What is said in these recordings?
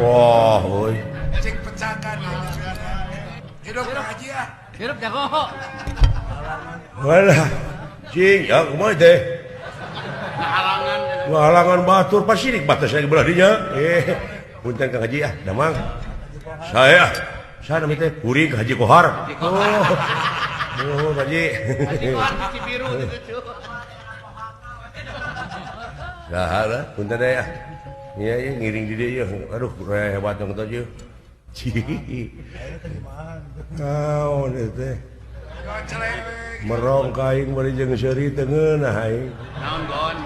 Wah, woi. Cek pecahkan. Hidup Haji ya. Hidup jago. Walah. Cing, ya kumaha teh? Halangan. Halangan batur pasirik batas saya belah dinya. Punten Kang Haji ya, damang. Saya namanya teh kuring ke Haji Kohar. Oh, Haji. Haji Kohar cuci biru gitu. Saha punten deh ya. Iya, ngiring di dia ya. Aduh, hebat dong tuh ya. Naon teh? Merong kaing bari jeung seuri teu ngeunah aing. Naon gon?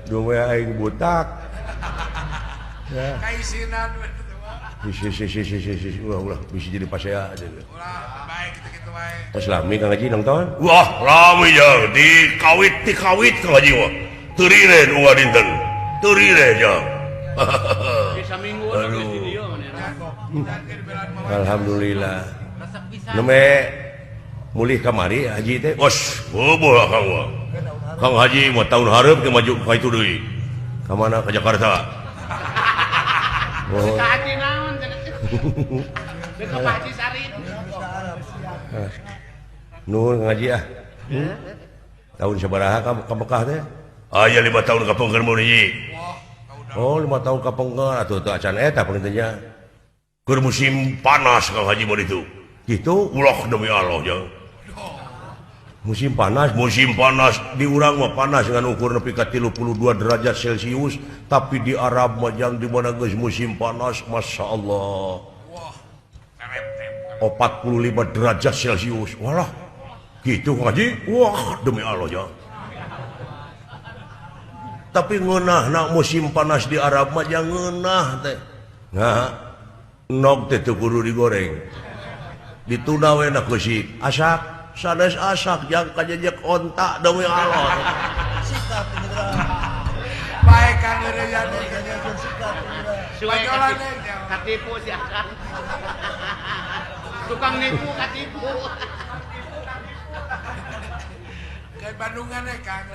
Dume aing butak. Ya. Kaisinan. Ulah bisa jadi pasea aja. Ulah baik gitu bae. Tos lami Kang Haji nonton? Wah, lami ya di kawit Kang Haji wah. Turiren unga dinten. Turire ya. Bisa minggu di studio Alhamdulillah. Neme mulih kamari Haji teh. Bos, boboh Kang wah. Kang Haji mau tahun hareup ke maju ka itu deui. Ka mana? Ka Jakarta. Ka Haji naon cenah. Ka Haji Sarip. Nuhun Kang Haji ah. Tahun sabaraha ka Mekah teh? Aya 5 tahun kapengkeun mun hiji. Oh, 5 tahun kapengkeun atuh teu acan eta pentingnya. Keur musim panas Kang Haji mun itu. Gitu Ulah demi Allah ya. musim panas di urang mah panas dengan ukur nepi ka 32 derajat Celcius, tapi di Arab mah yang di mana geus musim panas Masya Allah 45 derajat Celcius. Walah gitu Haji. Wah demi Allah ya. Tapi ngeunah nak musim panas di Arab mah jangan ngeunah teh. Nah, nog teh teu kudu digoreng. Dituna we na keusik. Asak, sanes asak jang kajejek ontak demi Allah. Sikap baik kan ya sikap. Suwe katipu si Akang. Tukang nipu katipu. Kayak Bandungan Kang.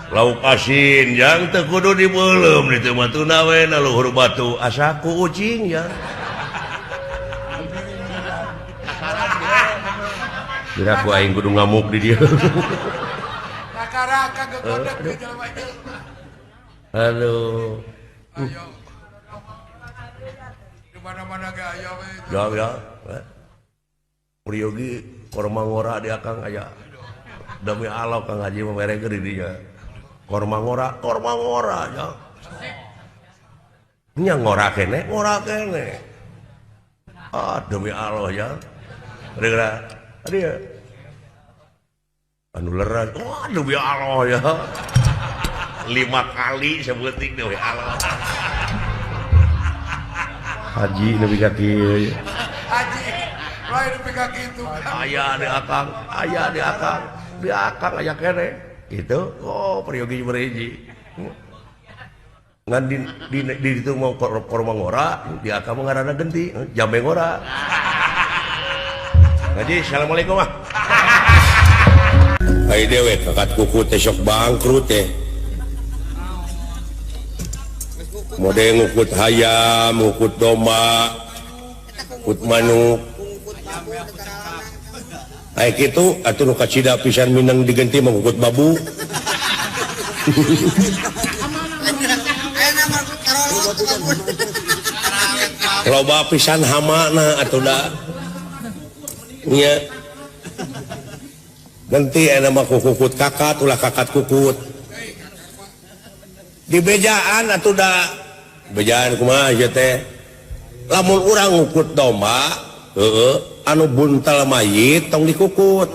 Lauk asin yang teu kudu dibeulem ditu mah tuna we na luhur batu asak ku ucing ya. Kira ku aing kudu ngamuk di dieu. Raka gegodek di jelema ieu. Aduh. Ayo. Di mana-mana ge aya we. Ya. Priyogi korma ngora di akang aya. Demi Allah Kang Haji memere ke dirinya. Korma ngora ya. Nya ngora kene. Ah demi Allah ya. Dia anu leran. Wah demi Allah ya. 5 kali sebuting demi Allah. Haji nepi ka kieu. Haji. Lain nepi ka kitu. Aya di akang aya kene. Itu Priyogi berhiji. Ngan di itu mau korma ngora, di akang ngaranna genti, jambe ngora. Haji, assalamualaikum ah. Ai dewe kakat kuku teh sok bangkrut teh. Mode ngukut hayam, ngukut domba, ngukut manuk. Ai kitu atuh nu kacida pisan minang diganti mangukut babu. Loba pisan hamana atuh da. Nya. Ganti aya mah kukut kakat ulah kakat kukut. Di bejaan atuh da. Bejaan kumaha ieu teh? Lamun urang ngukut domba, anu buntal mayit tong dikukut.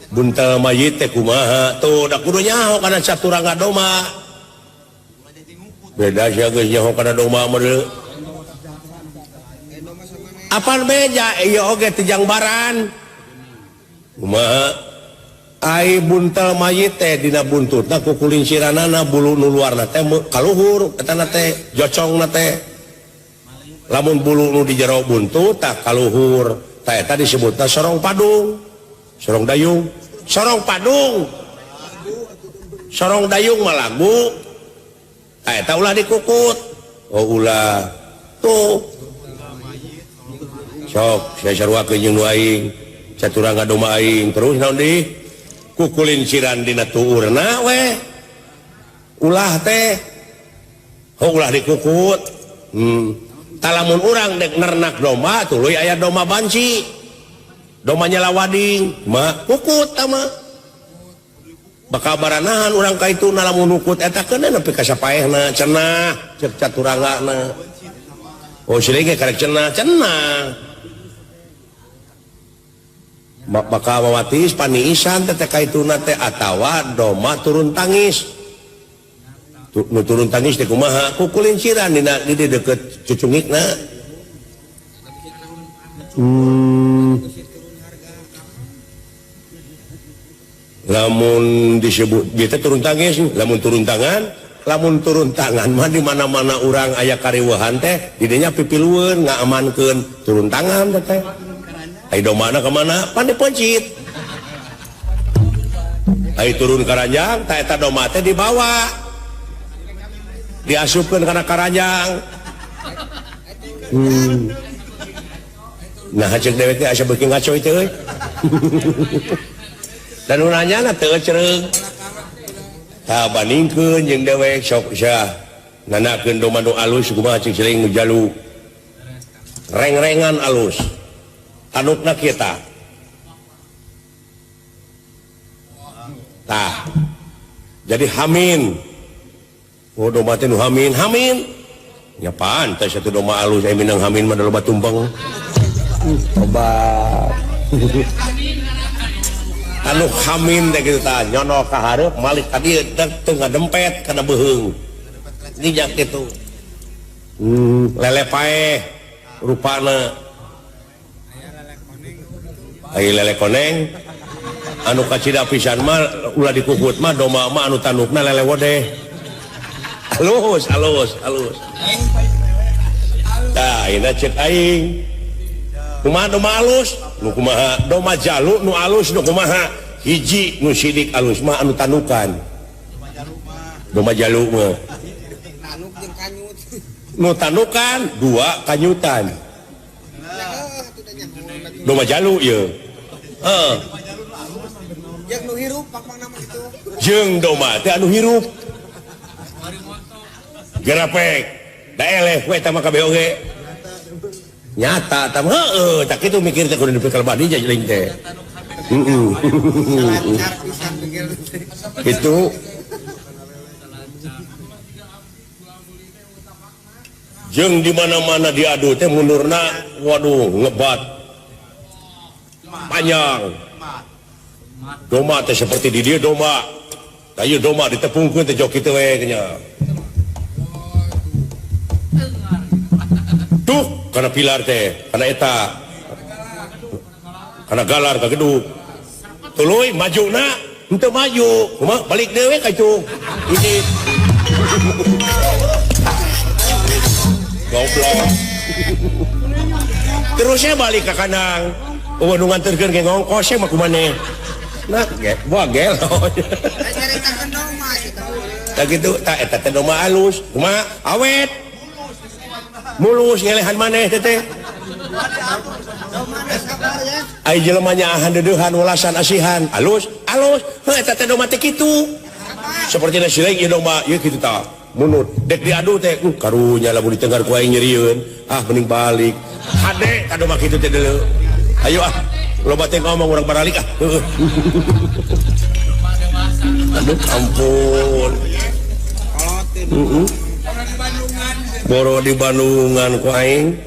Buntal mayit teh kumaha? Tuh da kudu nyaho kana saturangga domba. Beda sia geus nyaho kana domba mah. Apaan beja ieu oge teh jangbaran. Kumaha? Ai buntal mayit teh dina buntutna ku kulinciranana bulu nu luarna teh kaluhur etana teh jocongna teh. Lamun bulu nu di jero buntut tak kaluhur tah eta disebutna sorong padung, sorong dayung, sorong padung. sorong dayung mah lagu eta ulah dikukut ulah tuh sok saya sarwakeun jeung nu aing caturangga doma aing terus naon di kukulin siran dina tuurna we ulah teh ulah dikukut talamun urang dek nernak domba tuluy aya domba banci domba nyala wading mah kukut mah bakal baranahan urang ka itu lamun ukut eta keun nepi ka sapaehna cenah cek caturanggana seuing ge karek cenah bakal mawatis paniisan teh ka ituna teh atawa domba turun tangis nu turun tangis teh kumaha kukulin siran dina di deukeut cucungikna lamun disebut dia turun tangis lamun turun tangan mah di mana-mana urang aya kariweuhan teh di dinya pipilueun ngaamankeun turun tangan teh ai domana ka mana pan dipencit ai turun karanjang tah eta domba teh dibawa diasupkeun kana karanjang nah cek dewek teh asa beuki ngacoy teh euy dan nanya teu cereung tah bandingkeun jeung dewek sok sia nanakeun domba nu alus kumaha cing sering nu jalu reng-rengan alus tanukna kita tah jadi hamin domba teh nu hamin nya pantes atuh domba alus aya minang hamin mah loba tumpeng obat anu hamin teh kitu tah nyono ka hareup malik ka dieu teu ngadempet kana beuheung nijak kitu lele paeh rupana aya lele koneng anu kacida pisan mah ulah dikukut mah domba mah anu tanukna lele wodeh halus tah ina cek aing kumaha domba alus nu kumaha domba jalu nu alus nu kumaha hiji nu sidik alus mah anu tanukan domba jalu mah nu tanukan dua kanyutan domba jalu ye jeung nu hirup pakmana mah kitu jeung domba teh anu hirup gerapek da eleh we tah mah kabeh oge nyata tah heueuh tak kitu mikir teh kudu dipikir badi jeung teh itu jeung di mana-mana diadu teh mundurna waduh ngebat panjang domba teh seperti di dieu domba tah ieu domba ditepungkeun teh jok kitu we nya tuh kana pilar teh kana eta kana galar ka gedung tuluy majuna henteu maju kumaha balik dewe ka itu ini goblok terusnya balik ke kandang nu nganterkeun ke ngongkos mah kumaneh nah gua gelo tah kitu tah eta teh domba alus kumaha awet mulus ngelehan maneh teh ai jelema nyaahan deudeuhan welasan asihan alus eta teh domba teh kitu seperti na sileung ieu domba ieu kitu tah munut dek diadu teh karunya lamun ditenggar ku aing nyerieun mending balik hade ka domba kitu teh deuleu ayo loba teh ngomong urang baralik aduh ampun boro di Bandungan ku aing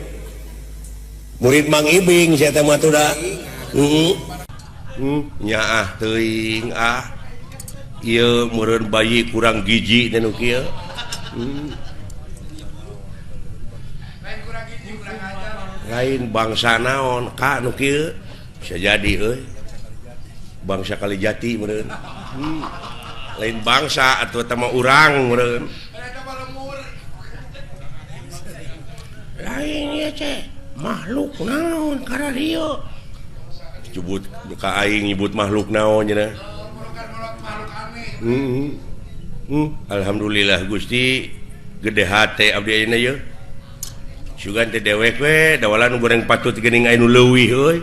murid Mang Ibing saya teh mah tuh da nyaah teuing ieu meureun bayi kurang giji teh nu kieu lain bangsa naon ka nu kieu bisa jadi euy bangsa Kalijati meureun lain bangsa atuh teh mah urang meureun lain ieu teh makhluk naon ka radio disebut ka aing nyebut makhluk naon cenah Alhamdulillah Gusti gede hate abdi ayeuna ye sugan teh dewek we dawalan goreng patut geuning aya nu leuwih euy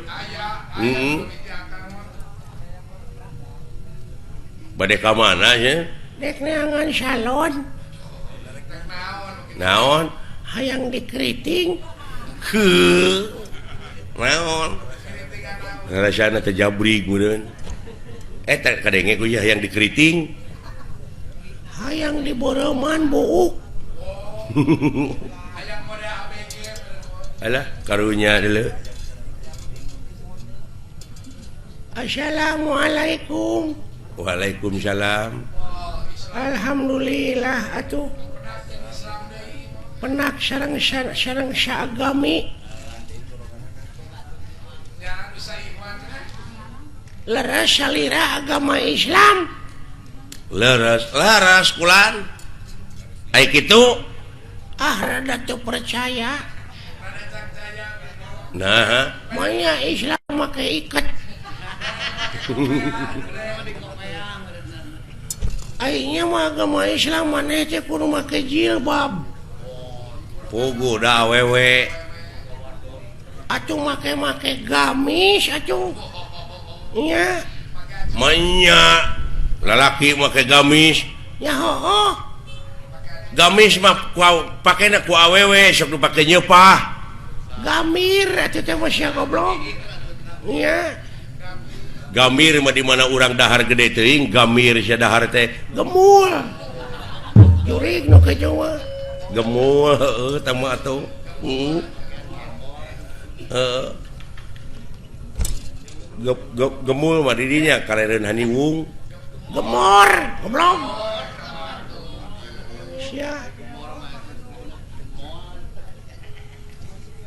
bade ka mana nya dek neangan salon naon hayang dikeriting ke naon rasana teh jabrig meureun eta kadenge ku yang dikeriting hayang diboroman buuk alah karunya deuleu Assalamualaikum. Waalaikumsalam. Alhamdulillah atuh penak sareng saagami leres salira agama Islam laras kulan ai kitu rada teu percaya nah manya Islam make iket aingnya mah agama Islam maneh teh kudu make jilbab pugu da awewe atuh make gamis atuh nya manya lalaki make gamis nya heuh gamis mah pakena ku awewe sok dipake nyeupah gamir atuh teh mah sia goblok nya gamir mah di mana urang dahar gede teuing gamir sia dahar teh gemul jurig nu kejo mah gemul heueuh tah mah atuh gemul mah di dinya karereun haniwung gemor goblok sia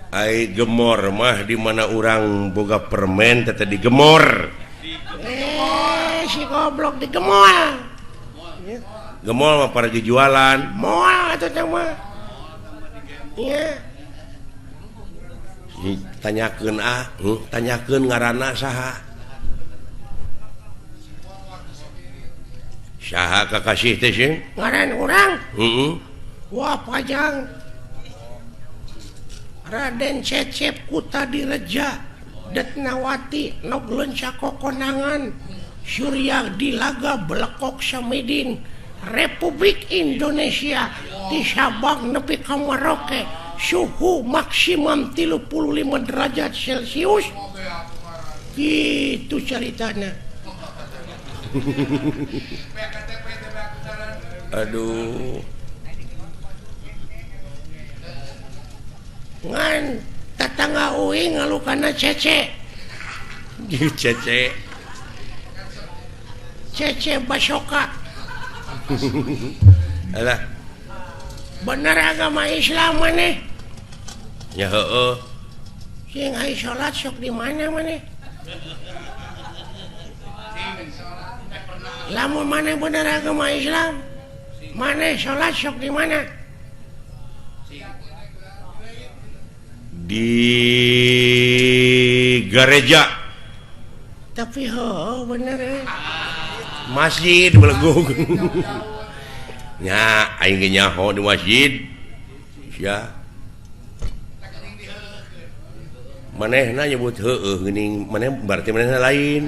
ai gemor mah di mana urang boga permen teh digemor si goblok digemol gemol mah para jualan moal atuh teh mah nya tanyakeun tanyakeun ngaranna saha saha kakasih teh sih ngaran urang heeh wah pajang Raden Cecep Kuta Direja Detnawati Noglen Sakokonangan Surya Dilaga Blekok Samidin Republik Indonesia di Sabang nepi ka Merauke suhu maksimum 35 derajat Celcius gitu ceritanya aduh ngan tetangga uing ngalukana Cece Cece Basoka alah bener agama Islam maneh ya heueuh sing aya salat sok di mana maneh lamun maneh bener agama Islam maneh salat sok di mana di gereja tapi bener masjid belegung nya aing ge nyaho di masjid sia manehna nyebut heueuh geuning maneh berarti manehna lain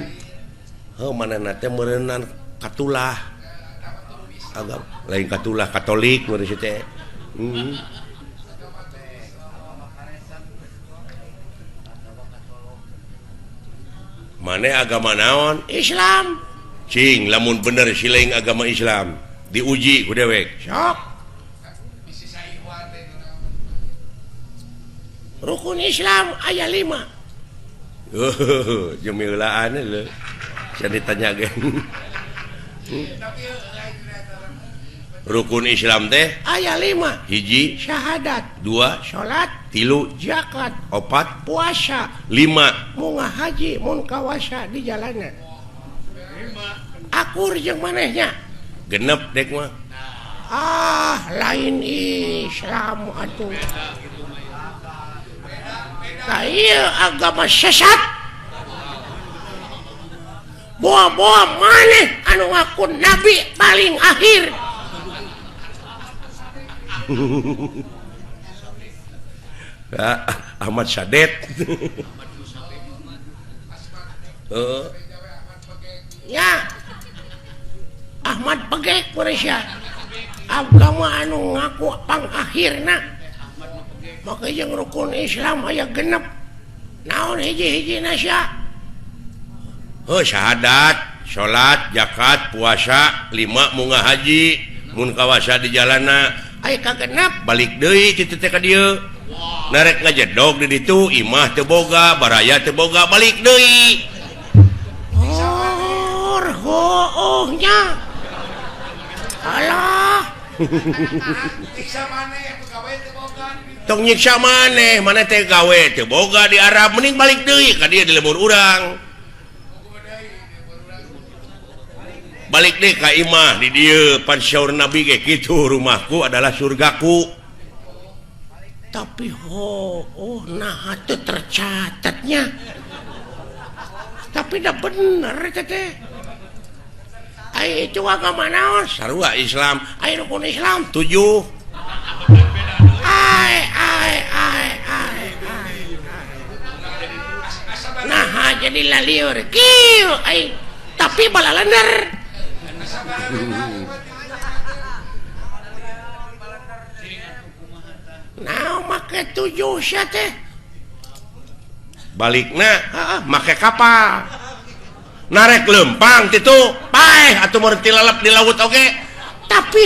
manehna teh meureunnan katulah agama lain katulah Katolik meureun teh maneh agama naon Islam cing lamun bener sileing agama Islam diuji ku dewek sok rukun Islam aya 5 jemilaan leuh sia ditanyakeun rukun Islam teh aya 5 hiji syahadat 2 salat 3 zakat 4 puasa 5 munggah haji mun kawasa di jalanan akur jeung manehnya genep dek mah lain Islam atuh ieu agama sesat boa-boa maneh anu ngaku nabi paling akhir Ahmad Sadet. Ya Ahmad Pegek Malaysia agama anu ngaku pang akhirna maka yang rukun Islam aya genep naon hiji-hiji nasya Syahadat, salat, zakat, puasa, 5 munggah haji, mun kawasa di jalana aya kagenep balik deui kitu teh ka dieu. Narek ngajedog di ditu imah teu boga, baraya teu boga, balik deui. Ohnya alah Tiksa maneh pegawai teu boga. Tong nyiksa maneh, mana teh gawe teu boga di Arab, mending balik deui ka dieu di lembur urang. Balik deh ka imah di dieu pan syaur Nabi ge kitu, rumahku adalah surgaku. tapi nah itu tercatatnya tapi dah bener teh ai itu agama naon Sarua Islam, ai rukun Islam 7. ai nah jadi laliur kieu ai tapi balalender nah make 7 sia teh Balikna make kapal. Narek lempang kitu, paeh atuh mun tilalap di laut oge. tapi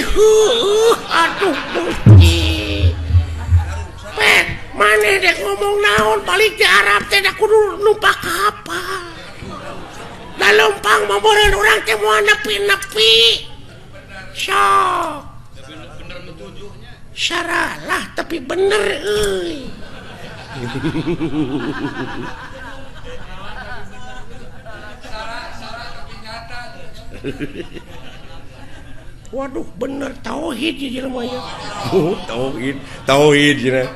aduh Gusti pet maneh dek ngomong naon balik di Arab teh da kudu numpak kapal da lempang mah beureun urang teh moal nepi-nepi sok syaralah tapi bener euy waduh bener tauhid ya jelema ya Tauhid cenah.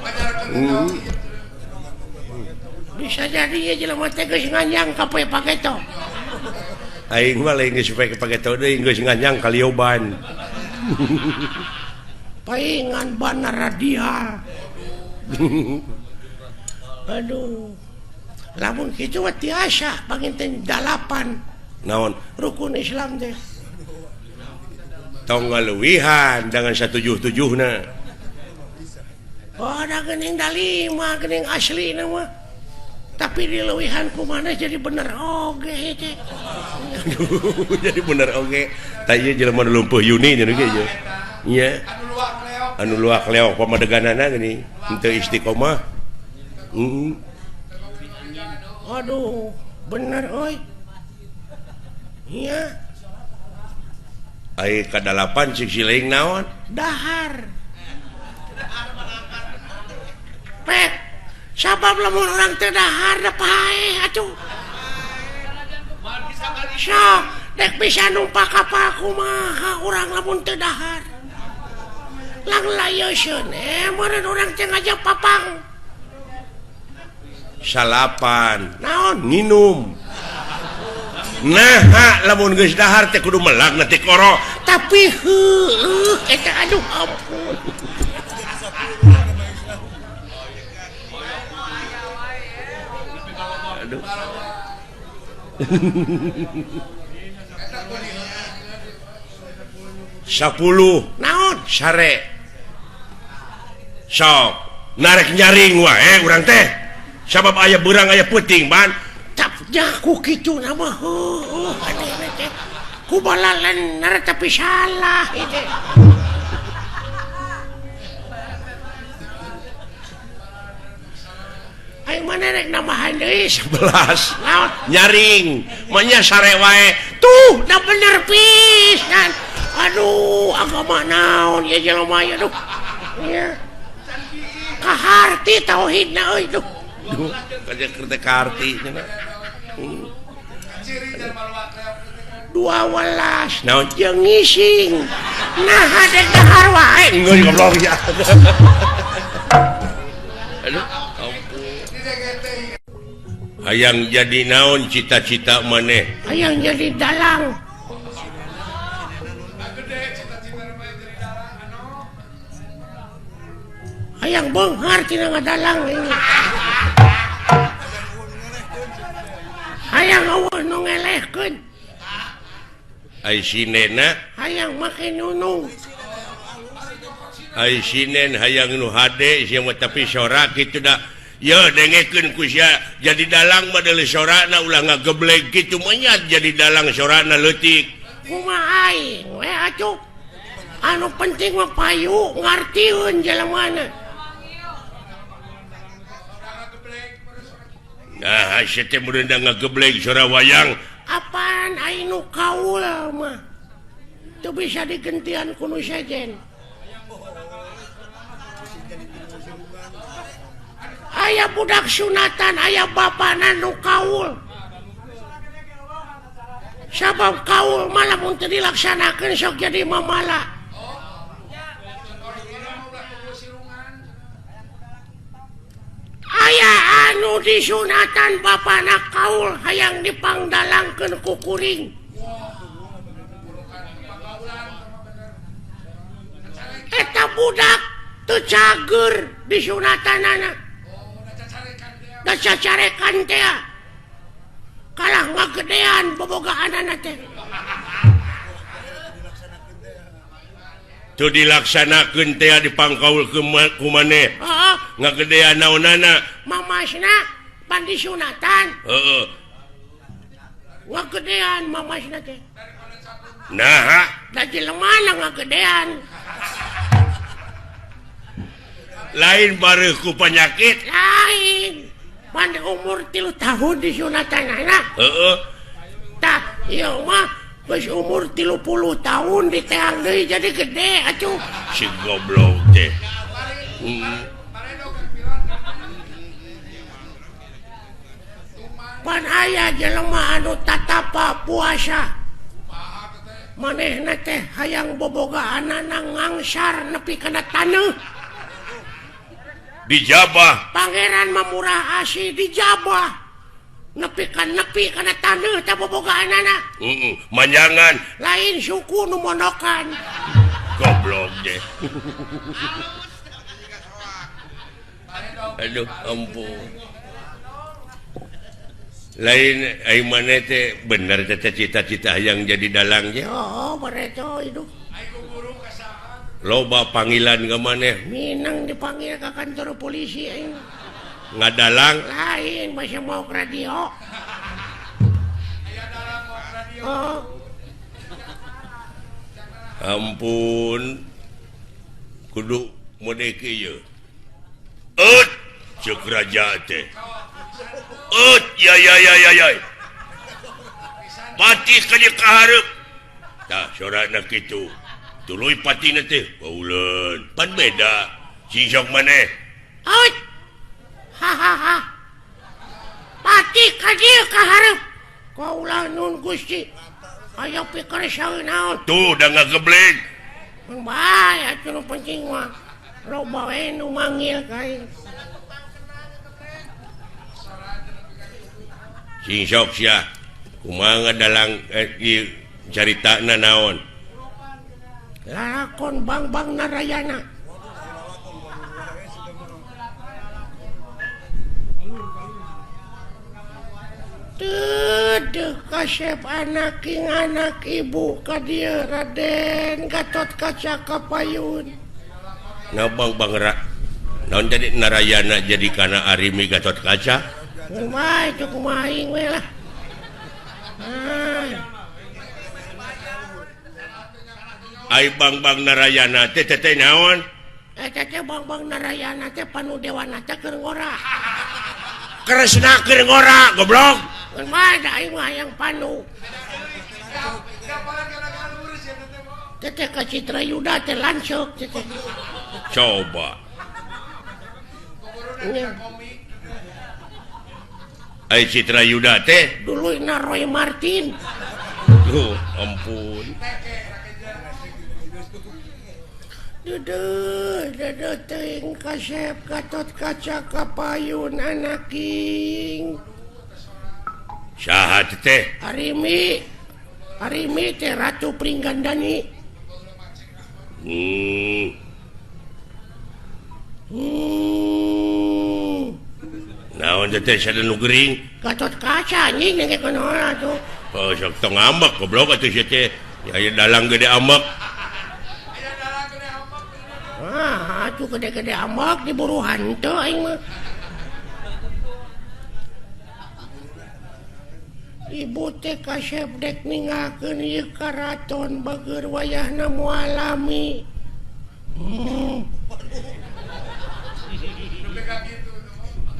bisa jadi ya jelema teh geus nganyang ka poe pageto Aing mah lain geus supaya pake tau deui geus nganyang ka Lioban. paingan bana radial aduh lamun kitu mah tiasa panginten 8 Naon? rukun Islam teh Tong ngaluwihan dengan 177na. oh ada geuning da 5 geuning asli mah tapi dileuwihan ku mana jadi bener oge teh Jadi bener oge. Ta ieu jelema nu lumpuh Yuni nya ge ieu. Nya anu luak leok pamadeganana geuning henteu istiqomah. aduh bener oi iya Ai ka 8 cik sileing naon? dahar pet sabab lamun orang teu dahar da paeh atuh sok dek bisa numpak kapal kumaha urang lamun teu dahar lang layeusieun meureun urang teh ngajak papang Salapan naon nginum. Nah, lamun geus dahar teh kudu melagna teh koro. tapi eta aduh ampun Aduh. Sapuluh naon sare. Sok narek nyaring wae urang teh. Sabab aya beurang aya peuting ban. tapnya ku kitu nama aneh teh ku balalan nara tapi salah itu ayo mana rek nambahan deui 11 naon nyaring manya sare wae tuh da bener pisan aduh agama naon ya jelema ya duh ya kaharti tauhidna euy duh kaja kerja karti cenah. 12 Naon jeung ngising nah hadek dahar wae enggak goblok ya. Aduh, hayang jadi naon cita-cita maneh? hayang jadi dalang hayang beunghar tina ngadalang ini hayang eueuh nu ngelehkeun ai sinena hayang make nunung ai sinen hayang nu hade sia mah tapi sorak kitu da ya dengekeun ku sia jadi dalang mah deuleu sorana ulah ngageblek kitu mah nya jadi dalang sorana leutik kumaha aing we atuh anu penting mah payu ngartieun jelemana nah sia teh mureunda ngageblek sora wayang apaan aing nu kaul mah teu bisa digentian ku nu sejen aya budak sunatan aya bapana nu kaul sabab kaul malah mun teu dilaksanakeun sok jadi mamala aya anu disunatan bapana kaul hayang dipangdalangkeun ku kuring eta budak teu cager disunatanana da cacarekan teh kalah ngagedean bobogaanana teh tu dilaksanakeun teh dipangkaul ku maneh heeh ngagedean naonana mamasna pan disunatan heeh ngagedean mamasna teh nah da jelema ngagedean lain bareuh ku penyakit lain pan umur 3 tahun disunatanana heeh tah ieu mah geus umur 30 tahun diteang deui jadi gede atuh si goblok teh pan aya jelema anu tatapa puasa manehna teh hayang bobogaanana ngangsar nepi kana taneuh dijabah pangeran mamurah asih dijabah nepi kana taneuh teh bobogaanana manjangan lain suku nu mondokan goblok deh aduh ampun lain ai maneh teh bener teh cita-cita hayang jadi dalang ge oh bereco hidup loba panggilan ke maneh minang dipanggil ke kantor polisi aing ngadalang lain masih mau ke radio oh ampun kudu mode kieu cek raja teh ya pati ka dieu kahareup tah sorana kitu tuluy patina teh pauleun pan beda sisok maneh out hahaha pati ka dieu kahareup kaulah nun Gusti aya pikir saeunaon tuh da ngageblek bae atuh nu penting mah loba we nu manggil ka aing sisok sia kumaha ngadalang ieu caritana naon lalakon Bang Narayana Duh kasep anak ibu ka dieu Raden Gatot Kaca Kapayun nah Bang naon jadi Narayana jadi kana Arimi Gatot Kaca mah itu kumaha aing we lah ai Bang Narayana teh naon eta teh Bang Narayana teh panu dewana teh keur ngora Kresna keur ngora goblok mah da aing mah yang panu teh ka Citra Yuda teh lanceuk teh coba ai Citra Yuda teh dulu na Roy Martin tuh ampun Duduh teuing kasep Gatot Kaca Kapayun anaking saha teh Arimi teh Ratu Pringgandani naon teh sada nu gering Gatot kaca anjing yang kono tuh. oh sok tong ambak goblok atuh sia teh aya dalang gede ambak Atuh gede-gede ambak diburu hanteu aing mah. Ibu teh kasep dek ningakeun ieu karaton bageur wayahna moal alami.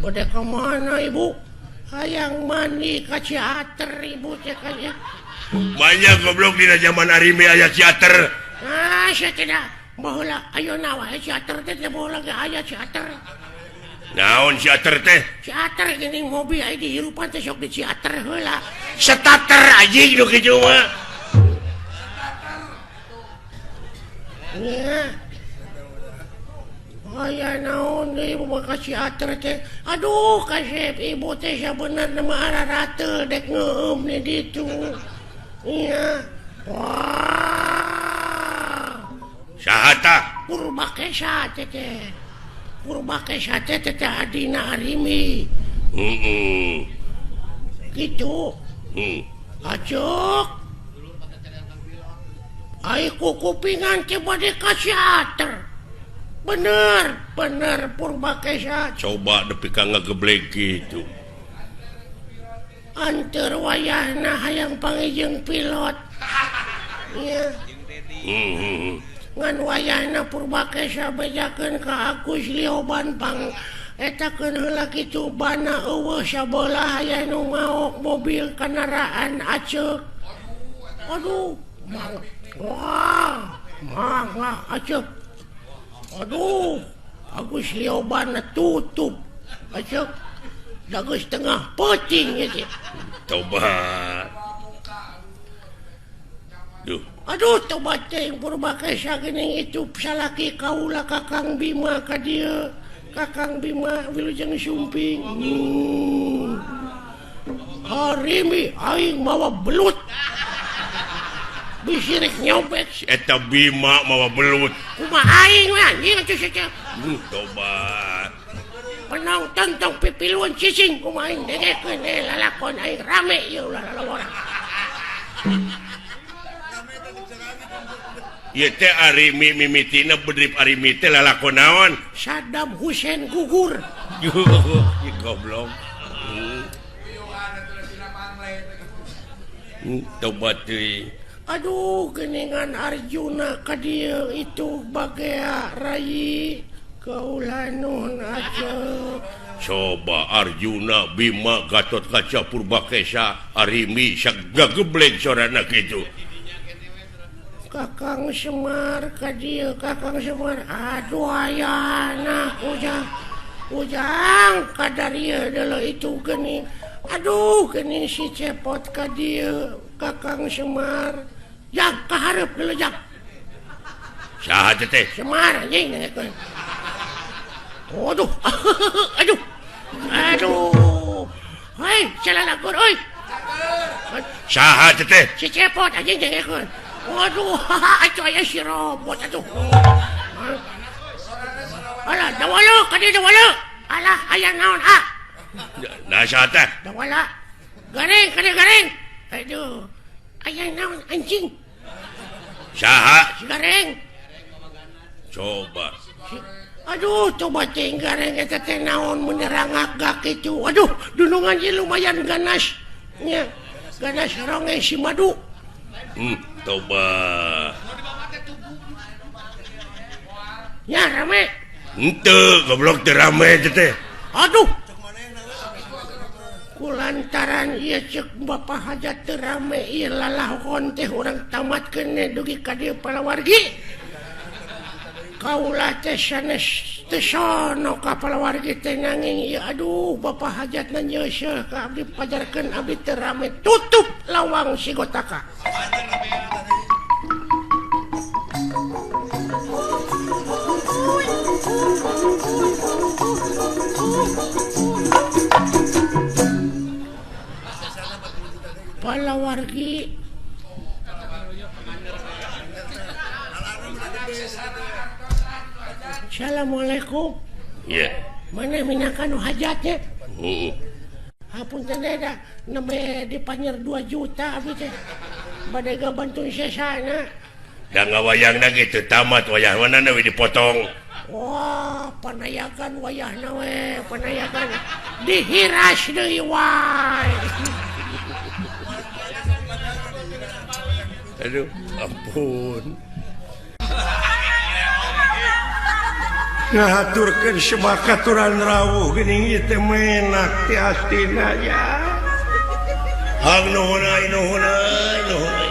Bade ka mana ibu? Hayang mandi ka Ciater ibu teh kaya. banyak goblok dina zaman arime aya teater Saya tidak baheula ayeuna wae Ciater teh baheula ge aya Ciater. naon teater teh Ciater geuning mobil aya di hirupan teh sok di Ciater heula. starter anjing nu kitu mah Ya. Aya naon deui ibu mah ka Ciater teh. Aduh kasep ibu teh sabenerna mah ararateul dek ngeueum di ditu. Iya. Wah. saha tah Purbakesa teh teh. Purbakesa teh teh adina Arimi. Gitu. Acok. Ai kupingan teh bade ka Ciater. Bener Purbakesa. coba nepi ka ngageblek kitu Anteur wayahna hayang pangijeng pilot. Iya. Ngan wayahna Purbakesa bejakeun ka Agus Lioban pang etakeun heula kitu bana eueuh sabelah aya nu maok mobil kendaraan aceuk. Aduh, wah, aceuk. Aduh, Agus Lioban tutup. Aceuk. Dagus tengah pocing gitu. coba duh Aduh, tobat teh Purbakesa geuning itu salaki kaula Kakang Bima ka dieu. Kakang Bima wilujeng sumping. Harimi aing mawa belut. Bisirik nyobek. eta Bima mawa belut Kumaha aing we anjing atuh saja. coba Penonton tong pipiluan cicing kumaha aing dengekeun lalakon aing rame ieu lalawara. ieu teh Arimi mimitina bedrip Arimi teh lalakon naon Saddam Hussein gugur. goblok coba teuing Aduh, geningan Arjuna ka dieu itu bagea Rayi kaula nuhun aja. coba Arjuna Bima Gatot Kaca Purbakesa Arimi sak gageblek sorana kitu Kakang Semar ka dieu Kakang Semar. Aduh ayana ujang kadarieu deuleu itu geuning. Aduh geuning si cepot ka dieu Kakang Semar. Jak kaharep deuleu jak. saha teh Semar anjing nengekeun. Waduh. Aduh. Hei, calalakur euy. saha teh Si cepot anjing nengekeun. Waduh, atuh aya si robot atuh. Alah, dawala, kadi dawala. Alah, aya naon ah? nah saha teh Dawala. Garing, kadi garing. Aduh. Aya naon anjing? saha Si garing. coba Aduh, coba teh garing eta teh naon menerangak kitu. Aduh, dunungan ieu lumayan ganas. Nya, ganas ronge si madu. coba Ya rame. henteu goblok teh rame teh Aduh. Kulantaran ieu ceuk Bapak Hajat teu rame ieu lalahkon teh urang tamatkeun dugi ka dieu palawargi. Kaula teh sanes teu sono ka palawargi teh nanging ieu aduh Bapak Hajatna nyeuseul ka abdi pajarkeun abdi teu rame tutup lawang si Gotaka. Palawargi Assalamualaikum. Iya. Mana minakan hajatnya? Heeh. Apun teh dah nembe dipanyer 2 juta abdi teh. Bade gabantuin sesana. Da ngawayangna gitu tamat wayah manana we dipotong. Wah, panayakan wayahna we, panayakan. Dihiras deui wae. Aduh, ampun. ngaturkeun semakaturan rawuh geuning ieu teh menak ti astina ya. Hang nuhun ai nuhun ai nuhun ai.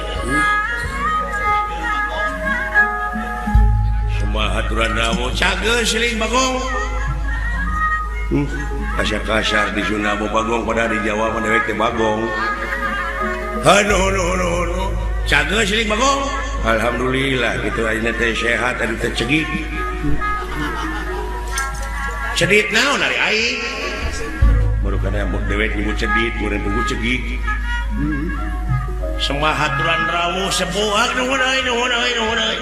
Semahaturan rawuh cageus seuling Bagong. Kasar-kasar di Sunda Bagong pada di Jawa mah dewek teh Bagong. Nuhun. Cageus seuling Bagong. Alhamdulillah gitu ayeuna teh sehat anu teh cegik. Cedit naon ari aing? Baru kana dewek nyebut cedit, urang buku cegik. Semahaturan rawuh sepuh nuhun ai nuhun ai nuhun ai.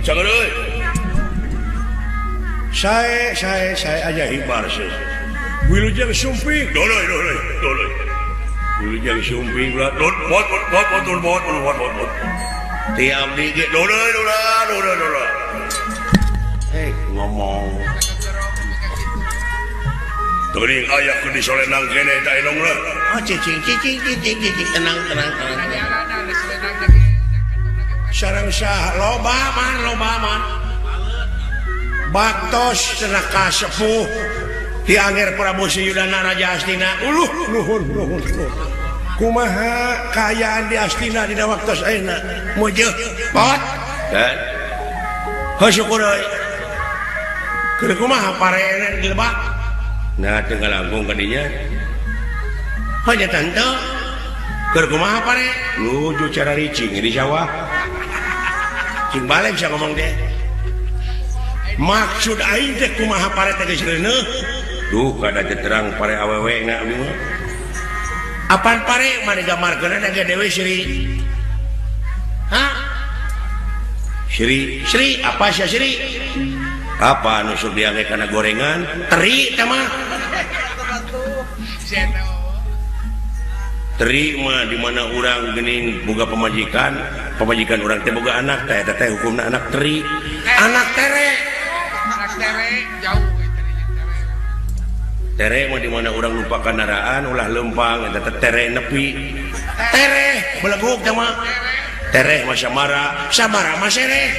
Jangan euy. Saya aja hibar sih. Wilujeng sumping. Doloy. Wilujeng sumping lah. Bot. Ti abdi ge doloy. Hei, ngomong. Teuing aya ku disolenang kene ta enong lah. Oh, cicing, tenang. Sareng sah loba man. Baktos cenah kasepuh ti Angger Prabu Siyudana Raja Astina. Nuhun. Kumaha kaayaan di Astina dina waktos ayeuna? Mujeuh. Pot. Dan Syukur euy. Keur kumaha parene di Lebak? nah tinggal langkung ka dinya. Hanya tante. Keur kumaha pare? Nuju cara ricing di sawah. Cing balik bisa ngomong deh. Maksud aing teh kumaha pare teh geus reuneuh. Duh kada terang pare awewe na abdi mah. Apaan pare mah digambarkeun ada dewe Sri. Hah? Sri Apa sih Sri? apa anu sok diangge kana gorengan? Teri teh mah. Teri mah di mana urang geuning boga pamajikan urang teh boga anak teh eta teh hukumna anak teri. Anak tere. Jauh Tere mah di mana urang numpak kendaraan ulah lempang eta teh tere nepi. Tere beleguk teh mah. Tere mah samara mah sereh.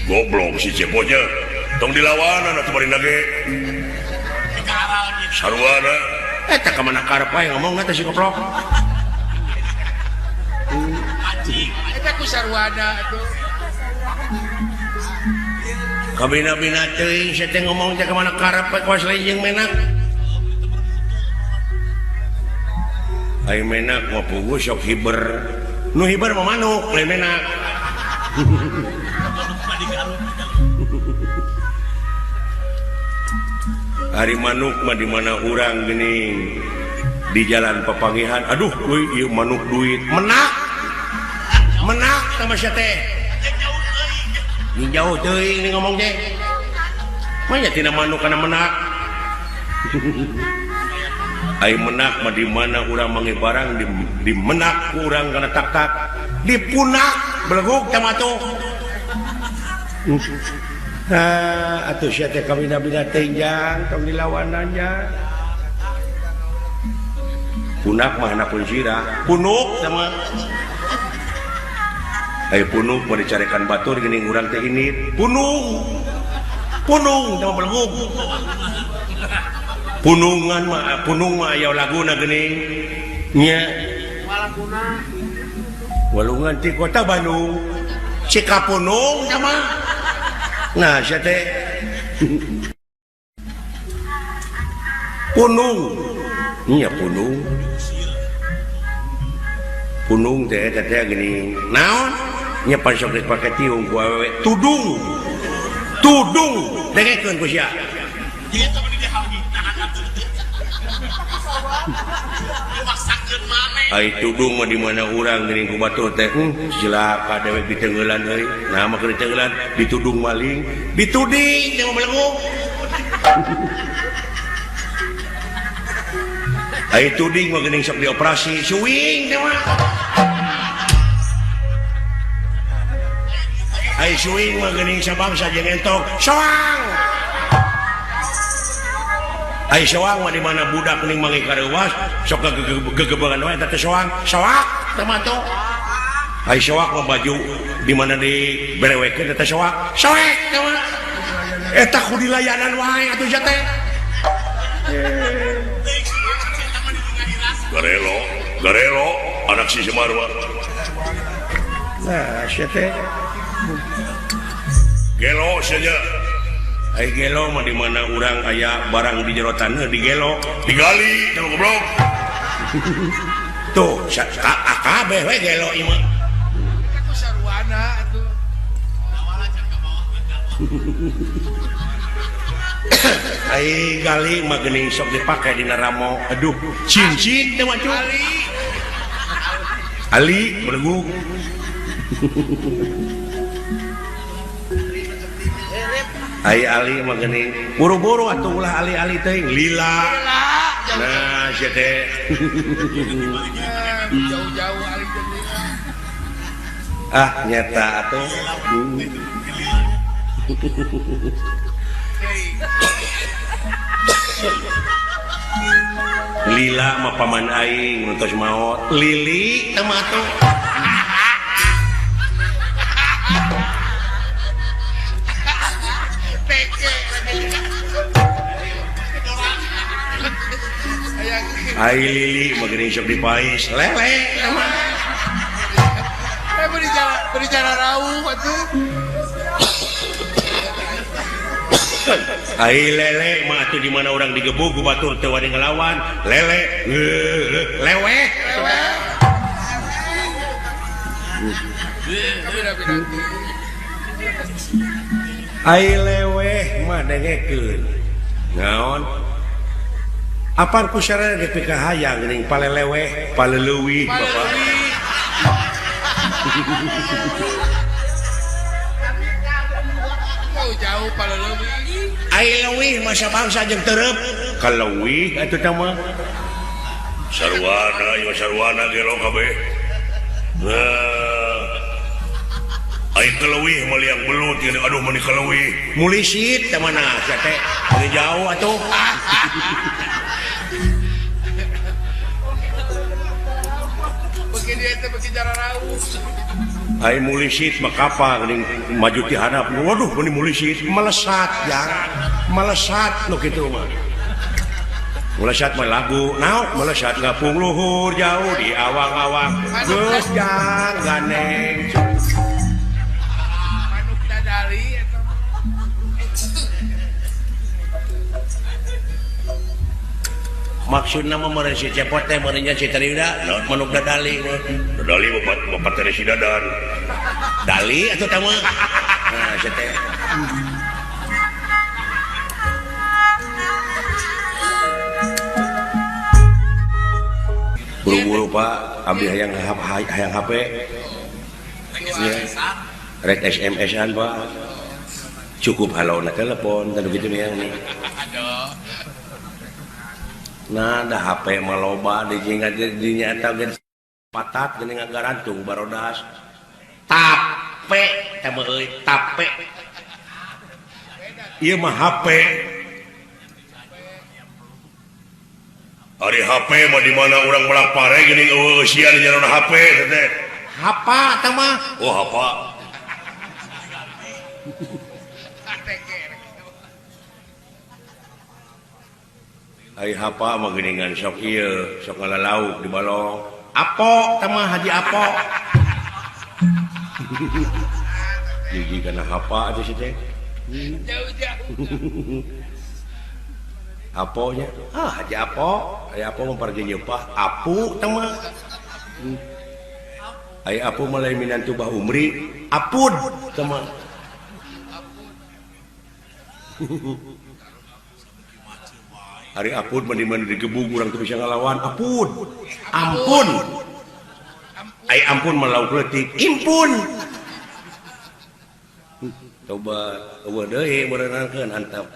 Goblok si ceponya. Tong dilawanan atuh bari nage. Sarwana Eta kemana karep wae ngomongna teh si goblok. Eta ku sarwana atuh. Kabina-bina teuing saya teh ngomong teh kemana karep wae kuas lain jeung menak. ai menak mah puguh sok hiber. Nu hiber mah manuk lain menak. Hari manuk mah di mana urang geuning di jalan papangihan. Aduh euy ieu manuk duit. Menak sama sia teh. Jauh teuing ni ngomong teh. Manya tina manuk kana menak. Ai menak mah di mana urang mangi barang di menak ku urang kana tak-tak. Di punak beleguk teh mah tuh. Atuh sia teh kabina-bina teh jang tong dilawanannya. Punak mah anak kunsira. Punuk sama Ai punuk mah dicarekan batur geuning urang teh ini. punung sama beleguk. Punung mah aya laguna geuning. Nya Walungan ti kota Bandung. Cikapunung sama. Nah sia teh punung. Nya punung. Punung teh eta teh geuning. Naon? Nya pan sok dipake tiung ku awewe. Tudung degekeun ku sia. Ai tudung mah di mana urang geuning ku batur teh cilaka dewek ditenggelan euy nah mah keur ditenggelan ditudung maling dituding teh mah belenggu ai tuding mah geuning sok dioperasi suing teh mah ai suing mah geuning sabangsa jeung entok soang ai soang mah di mana budak geuning mangi kareuwas sok gegebangan wae teh soang soak teh mah tuh ai soak mah baju di mana diberewekeun teh soak soek teh mah eta ku dilayanan wae atuh teh garelo anak si Semar mah nah sia teh gelo saja ai gelo mah di mana urang aya barang di jero taneuh di gelo digali teh goblok tuh kabeh we gelo ieu mah Aku sarwana atuh. ai gali mah geuning sok dipake dina ramo aduh cincin teh mah cu ali belegu ai ali mah geuning buru-buru atuh ulah ali-ali teh lila nah sia teh Jauh-jauh alik jeung lila. nyata atuh lila mah paman aing ngantos maot lili teh mah atuh ai lili mah geuning sok dipais lele mah berbicara rauh atuh. ai lele mah atuh di mana urang digebug ku batur teu wani ngelawan lele leweh ai leweh mah dengekeun naon apaan ku sarana di PK hayang geuning paleleweh paleleuwih bapak Jauh paleleuwih. ai leuwih masa bangsa jeung teureub kaleuwih atuh teh mah sarwana ieu sarwana gelo kabeh nah ai kaleuwih mah liang belut geuning aduh mani kaleuwih mulisit teh mana sia teh jauh atuh Bagi dia teh berbicara rauh. ai mulisit mah kapal geuning maju ti hadap waduh mani mulisit melesat ya melesat nu kitu mah melesat mah lagu naon melesat ngapung luhur jauh di awang-awang geus jang ganeng Manuk dadali eta mah. maksudna mah meureun si cepot teh meureun nya si Terida naon manuk dadali dadali bapak teh si dadan dali atuh teh mah nah sia teh buru-buru Pak abdi hayang HP ya rek SMS-an Pak cukup halauna telepon tanu kitu nih yang nih nah dah HP mah loba dijingat dinyata gen patat geuning ngagarantung barodas tape teh mah euy tape ieu mah HP ari HP mah di mana urang melah pare geuning eueuh sia di jalan HP teh hapa teh mah oh hapa ai hapa mah geuningan sok ieu sok ngalalauk di balong apo teh mah haji apo jadi kana hapa atuh si teh Jauh-jauh. aponya haji apo aya apo mah pargi nyeupah apu teh mah aya apu mah lain minantu bah umri apud teh mah hari apun mandi-mandi digebuk urang teu bisa ngalawan ampun ai ampun melauk leutik impun coba deui berenangkeun antap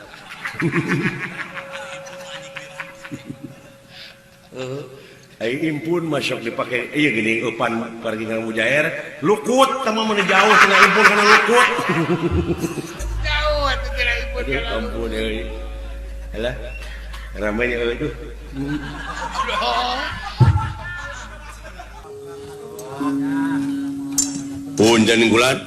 ai impun masuk dipake ieu gini eupan pergi nganggo jair lukut tama mun jauh cenah impun kana lukut Jauh atuh tina impun aduh ampun deui alah ramainya euy punten gulat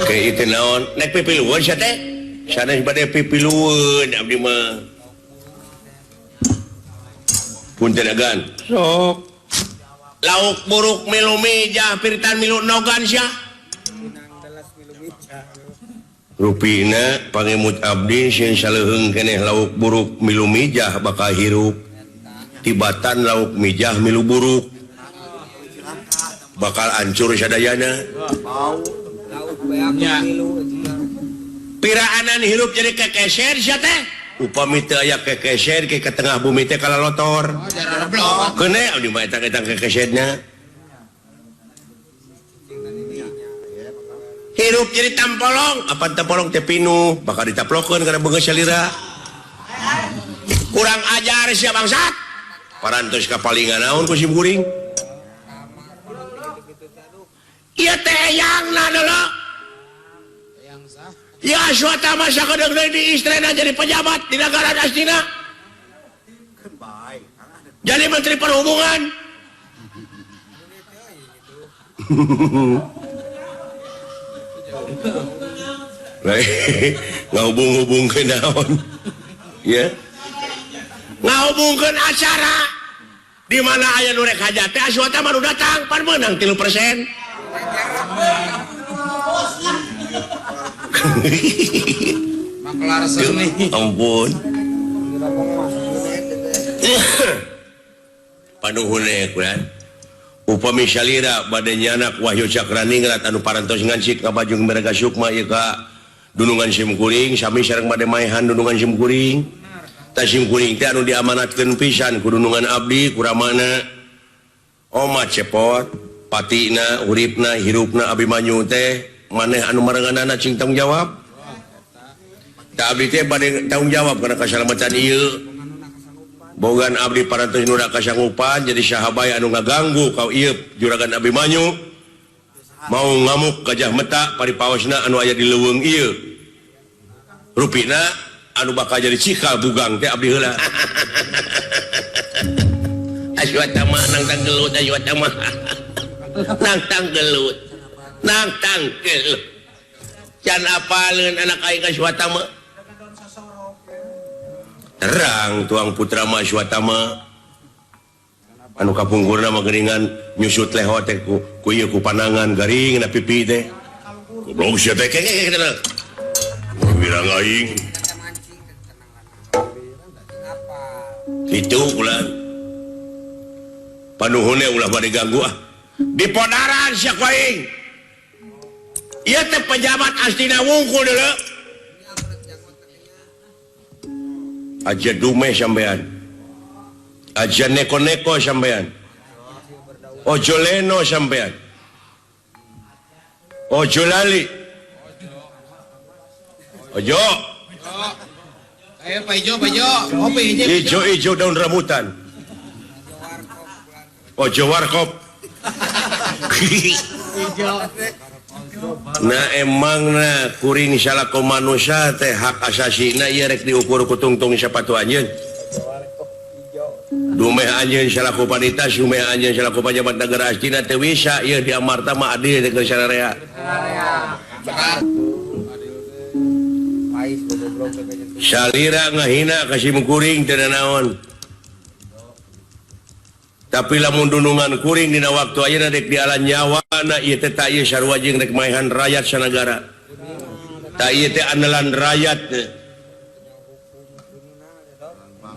kayak itu naon naik pipiluan sia teh sanes bade pipiluan abdi mah punten agan sok lauk buruk milu meja piritan milu nogan sia rupina pangemut abdi sieun saleuheung keneh lauk buruk milu mijah bakal hirup tibatan lauk mijah milu buruk bakal hancur sadayana piraanan hirup jadi kekeser sia teh upami teu aya kekeser ke tengah bumi teh kalalotor keuneu di mah eta kekeserna hirup jadi tampolong apa tampolong teh pinuh bakal ditaplokeun kana beungeus salira kurang ajar sia bangsat parantos kapalingan naon ku sim kuring ieu teh eyangna deuleu ya suata masa kadang-kadang di istrena jadi pejabat di negara astina jadi menteri perhubungan ngahubung-hubungkeun naon ya ngahubungkeun acara di mana aya nu rek hajat teh asuata mah nu datang pan meunang 3%. Maklar seni. Ampun. Panuhun kuran. Upami salira bade nyanak Wahyu Cakraningrat anu parantos ngancik ka Bajung Meraga Sukma ieu ka Dunungan Simkuring sami sareng bade maehan Dunungan Simkuring. Ta Simkuring teh anu diamanatkeun pisan ku Dunungan abdi kuramana Oma cepot patina uripna hirupna Abimanyu teh maneh anu marenganana cing tanggung jawab tak abdi teh bade tanggung jawab kana kasalamatan ieu bogan abdi parantos nu da kasanggupan jadi sahabaya anu ngaganggu ka ieu juragan Abimanyu mau ngamuk Gajah Meta paripaosna anu aya di leuweung ieu rupina anu bakal jadi cikal bugang teh abdi heula aswata mah nang tanggelut aswata mah nang tanggelut can apaleun anak aing ka Swata mah terang tuang putra mah Swata mah anu kapungkurna mah geuningan nyusut lehot teh ku ieu ku panangan garing na pipi teh goblok sia teh keneh wirang aing kitu ulah panuhunna ulah bade ganggu di podaran sia ku aing ieu teh pejabat astina wungkul deuleu aja dume sampean aja neko-neko sampean ojo leno sampean ojo lali ojo Ayo Pak Ijo, kopi ijo daun rambutan ojo warkop nah emangna kuring salako manusia teh hak asasina ieu rek diukur ku tungtung sapatu anjeun dumeh anjeun salaku panita sumeh anjeun salaku pejabat negara astina teu bisa ieu di amarta mah adil teh sararea salira ngahina ka simkuring teu naon tapi lamun dunungan kuring dina waktu ayeuna dek dialan nyawana ieu teh ta ieu sarua jeung rek maehan rakyat sanagara ta ieu teh andalan rakyat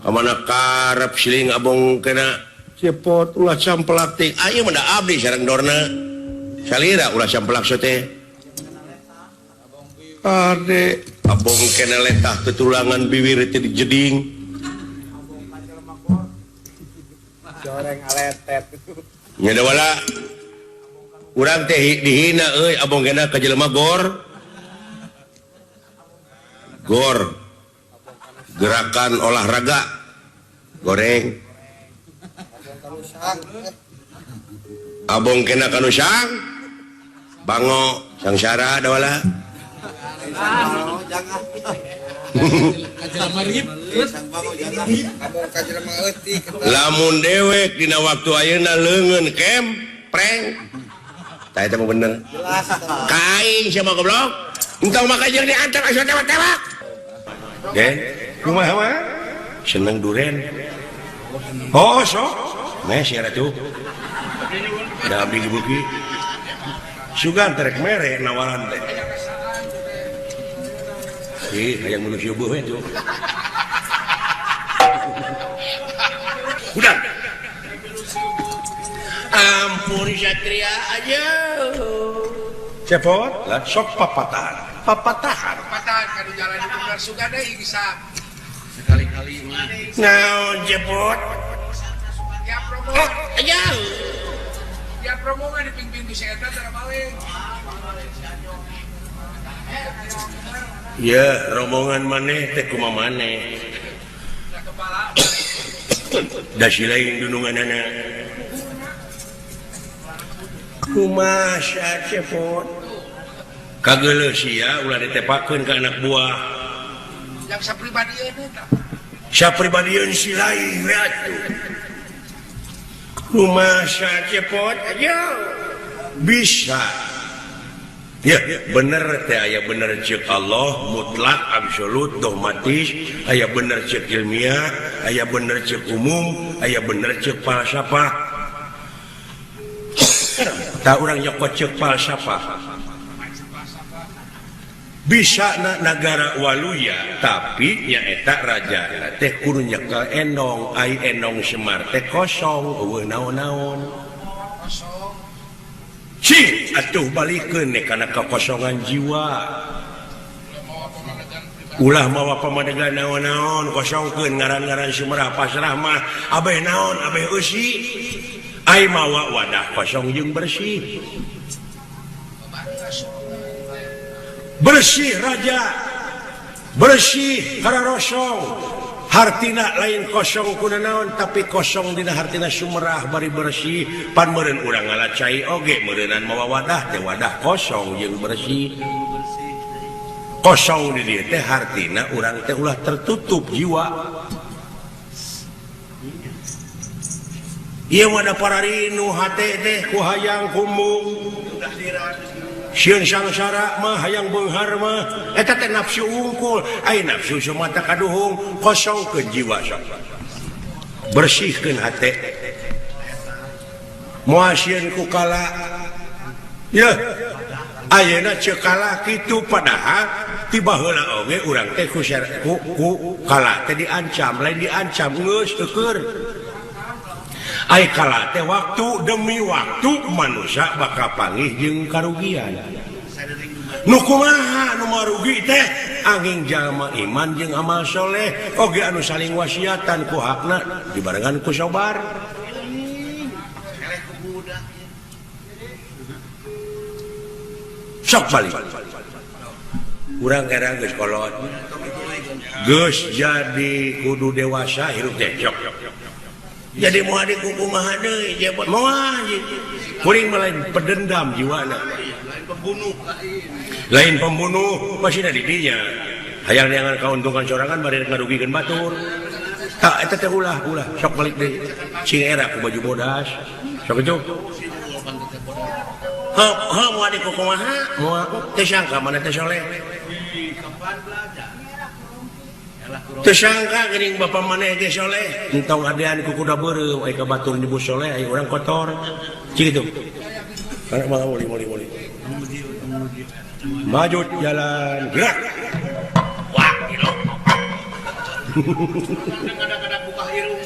kamana karep siling abong kena cepot ulah camplak teh aya mah da abdi sareng dorna salira ulah camplak teh Ade abong kena letah ketulangan bibir itu jeding. Goreng aletet. Nya da wala. Urang teh dihina euy abong kena ka jelema gor. Gor. Gerakan olahraga. Goreng. Abong kena kanu sang. Bango sangsara da wala. Lamun dewek dina waktu ayeuna leungeun kempreng tah eta mah bener kaing sia mah goblok entong maka jeung diantar asup tewak-tewak den kumaha mah seneng duren oh sok meh sia ratu da abdi dibuki sugan terek mere nawaran teh hayang manusia beuh itu. Udah. Ampun Satria aja. Cepot, sok papatahan. Papatahan Kadu jalan itu benar suka deh bisa sekali-kali. Naon cepot? Ya promo. Aja. Ya promo mah di pintu si eta tara maling. Ya, rombongan maneh teh kumaha maneh. Da si lain dununganana. Kumaha cepot? Kageuleuh sia ulah ditepakeun ka anak buah. Yang sapribadieun eta. Sapribadieun si lain we atuh. Kumaha cepot aja. Bisa. Ya, bener teh aya bener ceuk Allah mutlak absolut dogmatis, aya bener ceuk ilmiah, aya bener ceuk umum, aya bener ceuk falsafah. Tah urang nyokot ceuk falsafah. Bisa negara waluya, tapi nya eta raja teh kudu nyekel endong, ai endong Semar teh kosong, eueuh naon-naon. Cing, atuh balikeun nih karena kekosongan jiwa. Ulah mawa pamadegan naon-naon kosongkeun ngaran-ngaran Sumerah pasrah mah abeh naon abeh eusi. Ai mawa wadah kosong jeung bersih. Bersih raja. Bersih kararosong. Hartina lain kosong kuna naon tapi kosong dina hartina Sumerah bari bersih pan meureun urang ngalacai oge meureunan mawa wadah teh wadah kosong jeung bersih kosong di dieu teh hartina urang teh ulah tertutup jiwa ieu mah da pararinu hate teh ku hayang kumbung sieun sangsara mah hayang beunghar mah eta teh nafsu ungkul ai nafsu sumata kaduhung kosongkeun jiwa sok bersihkeun hate moal sieun ku kala ya ayeuna ceuk kala kitu padahal tiba heula oge urang teh ku kala teh diancam lain diancam geus teu keur ai kala teh waktu demi waktu manusia bakal panggih jeung karugian nu kumaha nu marugi teh angin jalma iman jeung amal soleh oge anu saling wasiatan ku hakna dibarengan ku sabar sok balik urang era geus kolot geus jadi kudu dewasa hirup teh sok jadi mau adik kumaha deui jebot moal kuring lain pedendam jiwana lain pembunuh masih di dinya hayang neangan kauntungan sorangan bari ngarugikeun batur tah eta teh ulah sok balik deui sing era ku baju bodas sok itu ha mau adik kumaha moal teh sangka mana teh soleh tersangka geuning bapa maneh ge soleh entong adean ku kuda beureuh ai ka batur nyebut soleh ai urang kotor cing kitu kana mah muli maju jalan gerak wah gitu kadang-kadang buka irung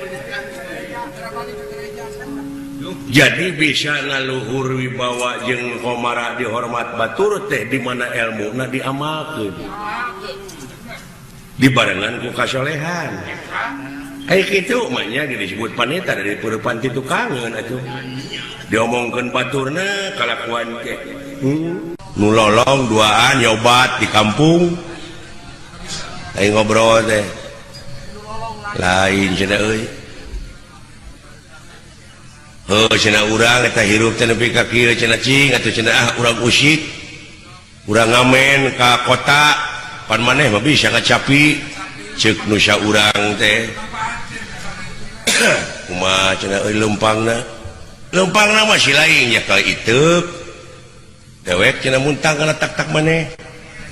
jadi bisa ngaluhur wibawa jeung komara dihormat batur teh di mana ilmuna diamalkeun dibarengan ku kasolehan kitu manya disebut paneta dari peurepan ti tukangeun atuh diomongkeun baturna kalakuan teh nu lolong duaan nyobat di kampung aing ngobrol teh lain cenah euy cenah urang eta hirup teh nepi ka kieu cenah cing atuh cenah urang usik urang ngamen ka kota pan maneh mah bisa kacapi ceuk nu saurang teh kumaha cenah euy lempangna mah si lain nya ka iteup dewek cenah muntang kana tak-tak maneh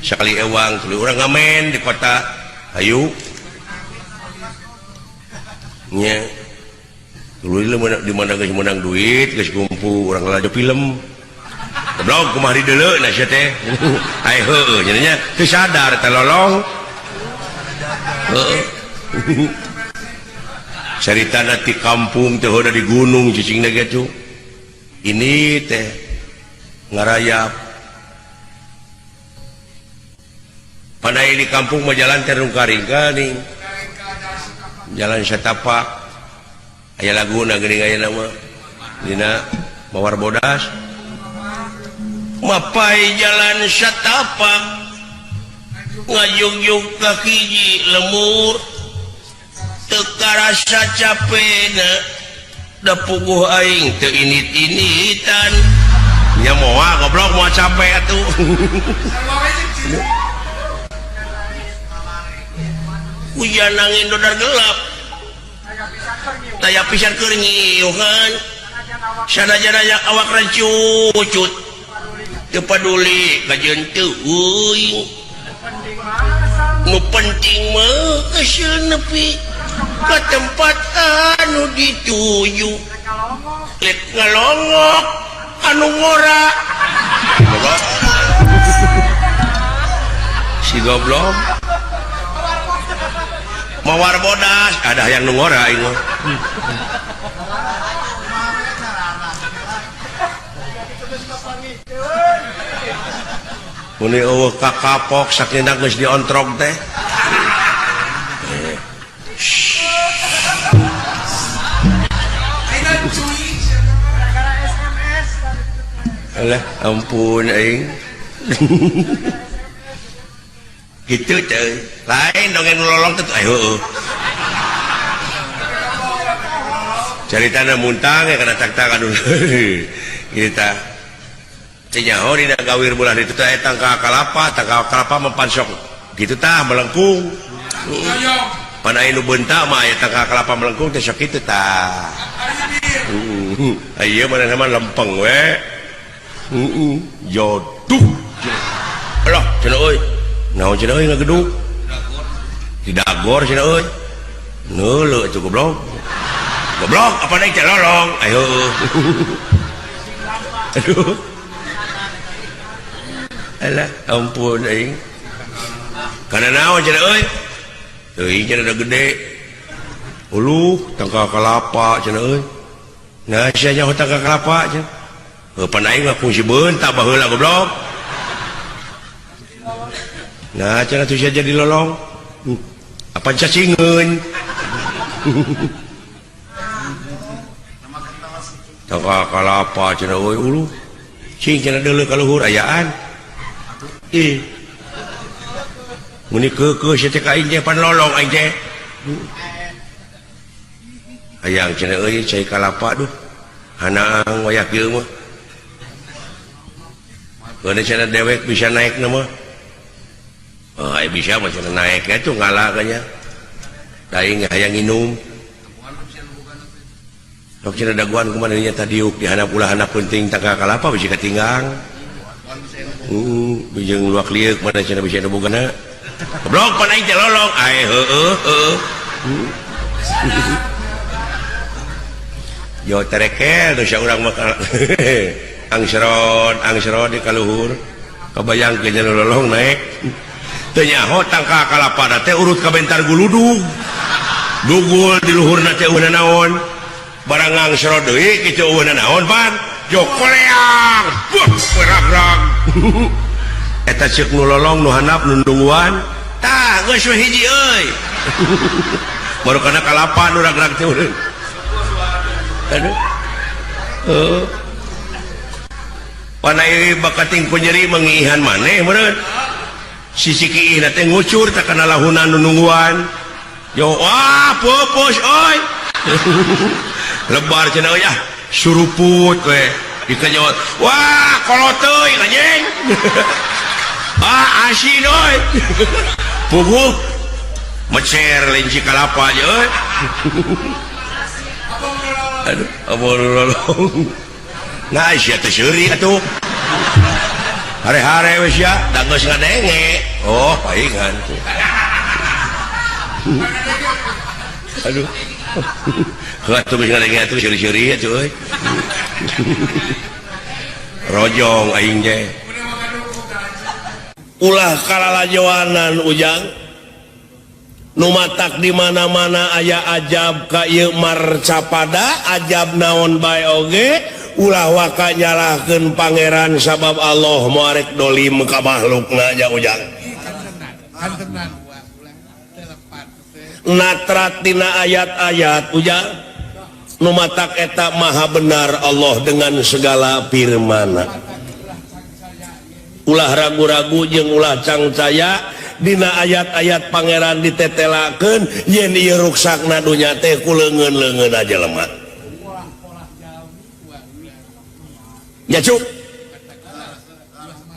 sakali ewang tuluy urang ngamen di kota hayu nya tuluy di mana geus menang duit geus kumpul urang lalajo film goblok kumaha di deuleu na sia teh ai heueuh nya nya teu sadar teh lolong heueuh caritana ti kampung teh hoda di gunung cicingna gitu ini teh ngarayap panai di kampung mah jalan terung karing-karing jalan setapak aya laguna geuning aya nama dina Mawar Bodas mapai jalan setapak ngajug-jug ka hiji lemur teu karasa capena da puguh aing teu init-initan nya moal goblok moal capek atuh hujan angin dodar gelap taya pisan keur ngiuhan sadajana yak awak rancucut teu paduli ka jeunteung euy nu penting mah keusieun nepi ka tempat anu dituju lek ngalongok anu ngora si goblok Mawar Bodas ada yang nu ngora aing mah muni eueuh kakapok sakindak geus diontrog teh alah ampun aing gitu teh lain dongeng lolong teh heueuh caritana muntang ya kana tak-tak aduh kita cenyaho dina gawir bulan itu teh tangka kalapa mempansok gitu tah melengkung pan aya nu beunta mah aya tangka kalapa melengkung teh sok kitu tah ieu mah nama lempeng we jodoh alah cenah euy naon cenah euy ngageduk didagor cenah euy neuleuh atuh goblok apa daek teh lolong ayo aduh alah ampun aing kana naon cenah euy teuing cenah da gede uluh tangka kalapa cenah euy nah sia nya tangka kalapa cenah pan aing mah fungsi beunta baheula goblok nah cenah tuh sia jadi lolong apa cacingeun tangka kalapa cenah euy uluh cing cenah deuleu ka luhur ayaan muni keukeuh sia teh ka aing teh pan lolong aing teh hayang cenah euy cai kalapa duh hanaang wayah kieu mah keuna cenah dewek bisa naik na mah ai bisa mah cenah naik atuh ngalah kanya da aing hayang nginum sok cenah daguan kumaha nya tadiuk dihandap ulah handap penting tangka kalapa bisi katinggang bijeng luak liuk mana cenah bisa nebogana goblok pan aing teh lolong ai heueuh yo terekel nu sia urang mah angsrod di kaluhur kabayang ke jalur lolong naik teu nyaho tangka kalapa teh urut ka bentar guludug dugul di luhurna teh una naon barangang serodoi gitu naon pan jokoleang berang-rang eta ceuk nu lolong nu handap nu nungguan tah geus we hiji euy baru kana kalapan nu rag-rag teh urang aduh panai bakating penyeri mengihan maneh meureun sisi kieu teh ngucur tak kana lahunan nu nungguan yo wah pupus oi lebar cenah ya suruput we dikejot wah koloteuy anjing asin oi puguh mecer lenci kalapa aja euy aduh abol lolong nah sia teh seuri atuh hare-hare we sia da geus ngadenge oh paingan aduh atuh geus ngadenge atuh seuri-seuri atuh euy rojong aing teh ulah kalalajoanan ujang numatak di mana-mana aya ajab ka ieu marcapada ajab naon bae oge ulah waka nyalahkeun pangeran sabab Allah moarek dolim ka makhlukna nya ujang natrat dina ayat-ayat ujang numatak eta maha benar Allah dengan segala firman-Na ulah ragu-ragu jeung ulah cangcaya dina ayat-ayat pangeran ditetelakeun yen ieu ruksakna dunya teh ku leungeun-leungeun aja lemah ya cuk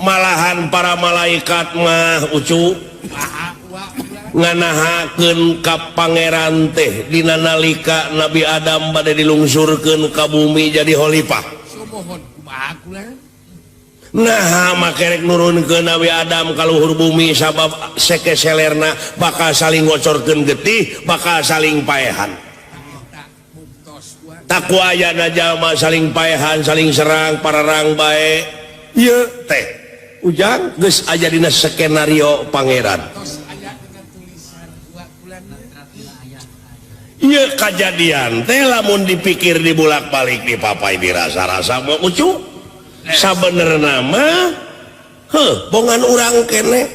malahan para malaikat mah ucu nganahakeun ka pangeran teh dina nalika Nabi Adam bade dilungsurkeun ka bumi jadi khalifah nah makerek nurunkeun Nabi Adam ka luhur bumi sabab sekeselerna bakal saling ngocorkeun getih bakal saling paehan takwa ayana jalma saling paehan saling serang pararang bae ieu teh ujang geus aya dina skenario pangeran ieu kajadian teh lamun dipikir dibulak-balik dipapai dirasa-rasa mah ucu sabenerna mah bongan urang kene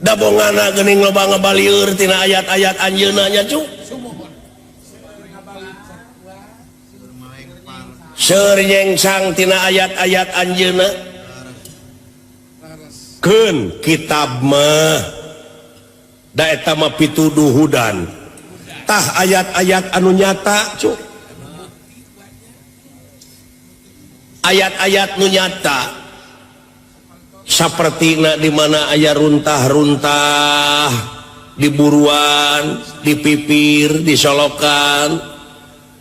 da bongana geuning loba ngabalieur tina ayat-ayat anjeunna nya cu seur nyengsang tina ayat-ayat anjeunna keun kitab mah da eta mah pituduhudan tah ayat-ayat anu nyata cuk ayat-ayat nu nyata sapertina di mana aya runtah-runtah di buruan dipipir disolokan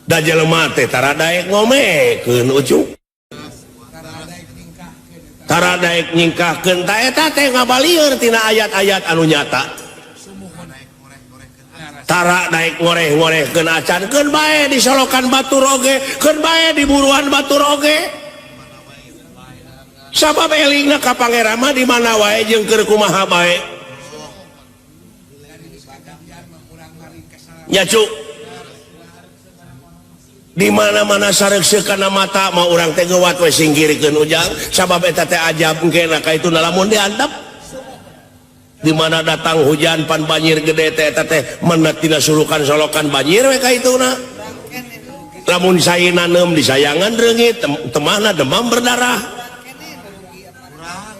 da jelema teh tara daek ngomekeun ucuk tara daek nyingkahkeun ta eta teh ngabalieur tina ayat-ayat anu nyata tara daek ngoreh-ngorehkeun acan keun bae disolokan batur oge keun bae di buruan batur oge sabab elingna ka pangeran mah di mana wae jeung keur kumaha bae nya cuk di mana-mana sareuskeun mata mah urang teh geuwat we singkirkeun ujang sabab eta teh ajab engke ka itu lamun diantep di mana datang hujan pan banjir gede teh eta teh menet tina sulukan solokan banjir we ka ituna lamun saina neum disayangan reungit temahna demam berdarah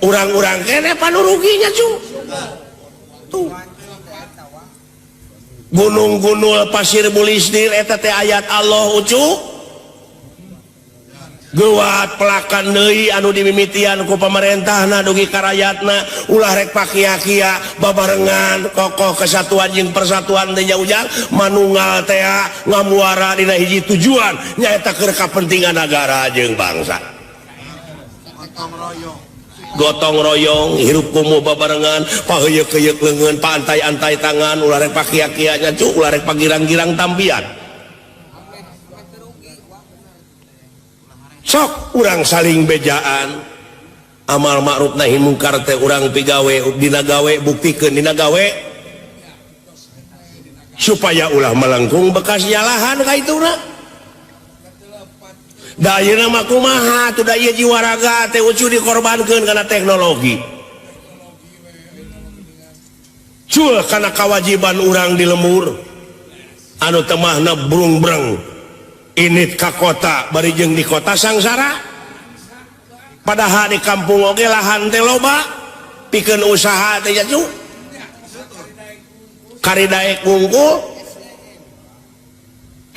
urang-urang kene panuruginya cu tuh gunung-gunung pasir bulisdir eta teh ayat Allah ucu geuwat pelakan deui anu dimimitian ku pamarentahna dugi ka rakyatna ulah rek pakia-kia babarengan kokoh kesatuan jeung persatuan teh ujang manunggal teh ngamuara dina hiji tujuan nyaeta keur kapentingan negara jeung bangsa gotong royong hirup kumuh babarengan paheuyeuh-heuyeuh leungeun paantai-antai tangan ulah rek pakia-kia nya cu ulah rek pagirang-girang tampian sok urang saling bejaan amal ma'ruf nahi mungkar teh urang pigawe dina gawe buktikeun dina gawe supaya ulah melengkung bekas jalahan ka ituna da ayeuna mah kumaha tuh da ieu jiwa raga teh ucu dikorbankeun kana teknologi cul kana kewajiban urang di lemur anu temahna brung-breng init ka kota bari jeung di kota sangsara padahal di kampung oge lahan teh loba pikeun usaha teh ya cu kari daek ngungkul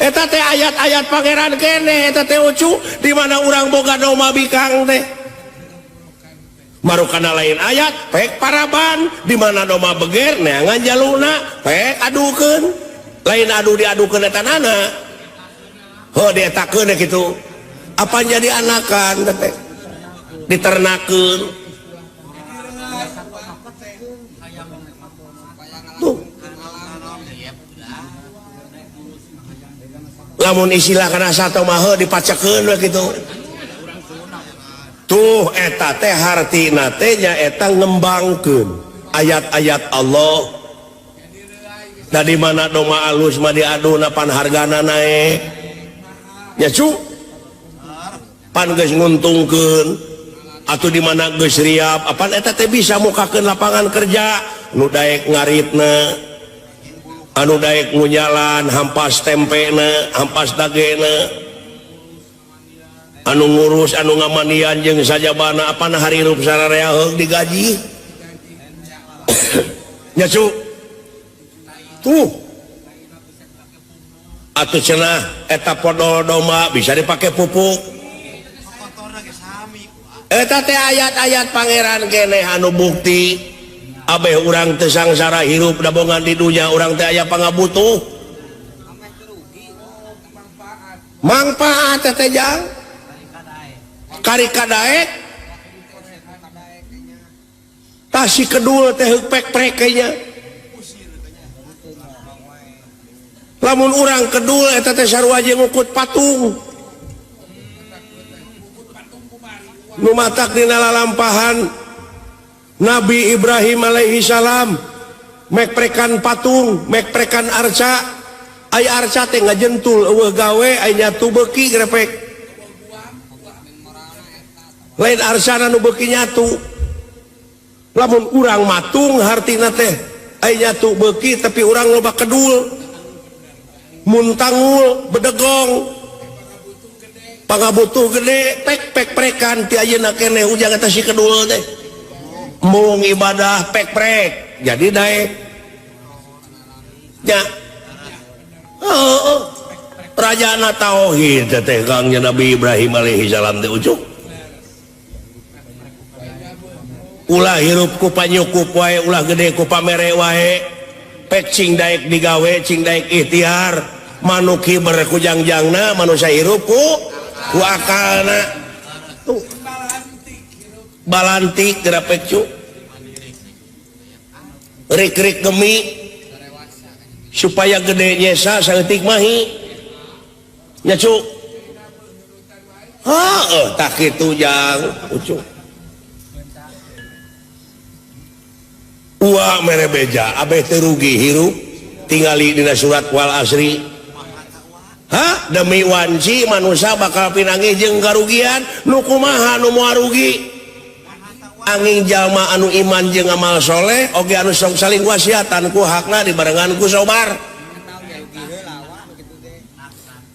eta teh ayat-ayat pangeran kene eta teh ucu di mana urang boga doma bikang teh baru kana lain ayat pek paraban di mana doma beger neangan jaluna pek adukeun lain adu diadukeun eta nana heuh dietakeun kitu apa jadi anakan teh diternakeun tuh lamun istilah kana satu mah heuh dipacekeun we kitu tuh eta teh hartina teh nya eta ngembangkeun ayat-ayat Allah da di mana doma alus mah diaduna pan hargana naek nya cu pan geus nguntungkeun atuh di mana geus riap apan eta teh bisa mukakeun lapangan kerja nu daek ngaritna anu daek ngunyalan hampas tempena hampas dagena anu ngurus anu ngamandian jeung sajabana apana harirup sararea heug digaji nya cu tuh atuh cenah eta podol doma bisa dipake pupuk eta teh ayat-ayat pangeran keneh anu bukti abeh urang teu sangsara hirup dabongan di dunya urang teh aya pangabutuh manfaat teh jang kari kadaek tasi kedul teh pek-prek nya lamun urang kedul eta teh sarua jeung ngukut patung nu matak dina lalampahan Nabi Ibrahim alaihi salam mekprekan patung mekprekan arca aya arca teh ngajentul eueuh gawe aya nyatu beuki grepek lain arca nu beuki nyatu lamun urang matung hartina teh aya nyatu beuki tapi urang loba kedul muntangul bedegong pangabutuh gede pek-prekan ti ayeuna keneh ujang eta si kedul teh mung ibadah pek-prek jadi daek nya rajana tauhid teh kangnya Nabi Ibrahim alaihi salam teh ucuk ulah hirup ku panyukup wae ulah gede ku pamere wae pek cing daek digawe cing daek ikhtiar manuk hiber ku jangjangna manusia hirup ku akalna tuh balantik grapek cu rik-rik gemi supaya gede nyesa saeutik mahi nya cu tak kitu jang ucu uwa mere beja abeh teu rugi hirup tingali dina surat wal asri demi wanci manusia bakal pinangi jeung karugian nu kumaha nu moal rugi angin jalma anu iman jeung amal soleh oge anu sok saling wasiatan ku hakna dibarengan ku sabar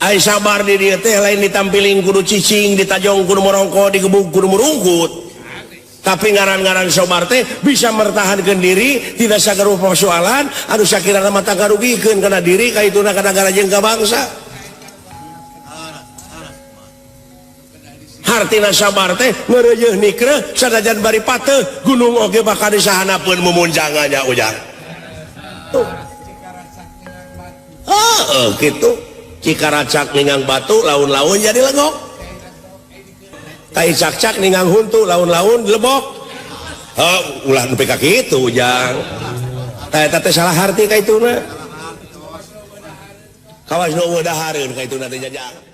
ai sabar di dieu teh lain ditampiling kudu cicing ditajong kudu morongko digebug kudu murungkut tapi ngaran-ngaran sabar teh bisa mertahankeun diri tidak sagarupa persoalan anu sakirana mah tangga rugikeun kana diri ka ituna ka nagara jeung ka bangsa hartina sabar teh ngeureuh nikreh sanajan bari pateuh gunung oge bakal disahanapeun mumunjangannya ujang tuh gitu cikaracak ningang batu laun-laun jadi legok tai cak-cak ningang huntu laun-laun lebok ulah nepi ka kitu ujang eta teh salah harti ka ituna kawas nu weudahareun ka ituna teh jajang